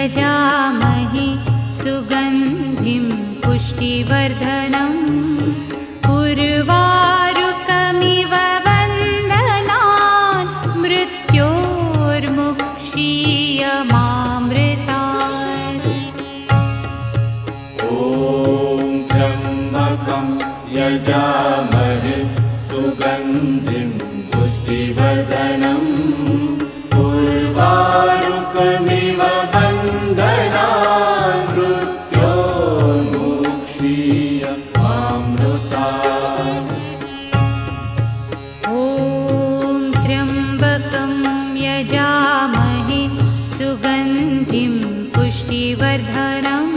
यजामहे सुगन्धिं पुष्टिवर्धनम् उर्वारुकमिव वन्दनान् मृत्योर्मुक्षीयमामृतात्। ॐ त्र्यम्बकं यजामहे सुगन्धिं पुष्टिवर्धनम् उर्वारुकमिव वन्दनान् मृत्योर्मुक्षीयमामृतात्। ॐ त्र्यम्बकं यजामहे सुगन्धिं पुष्टिवर्धनम्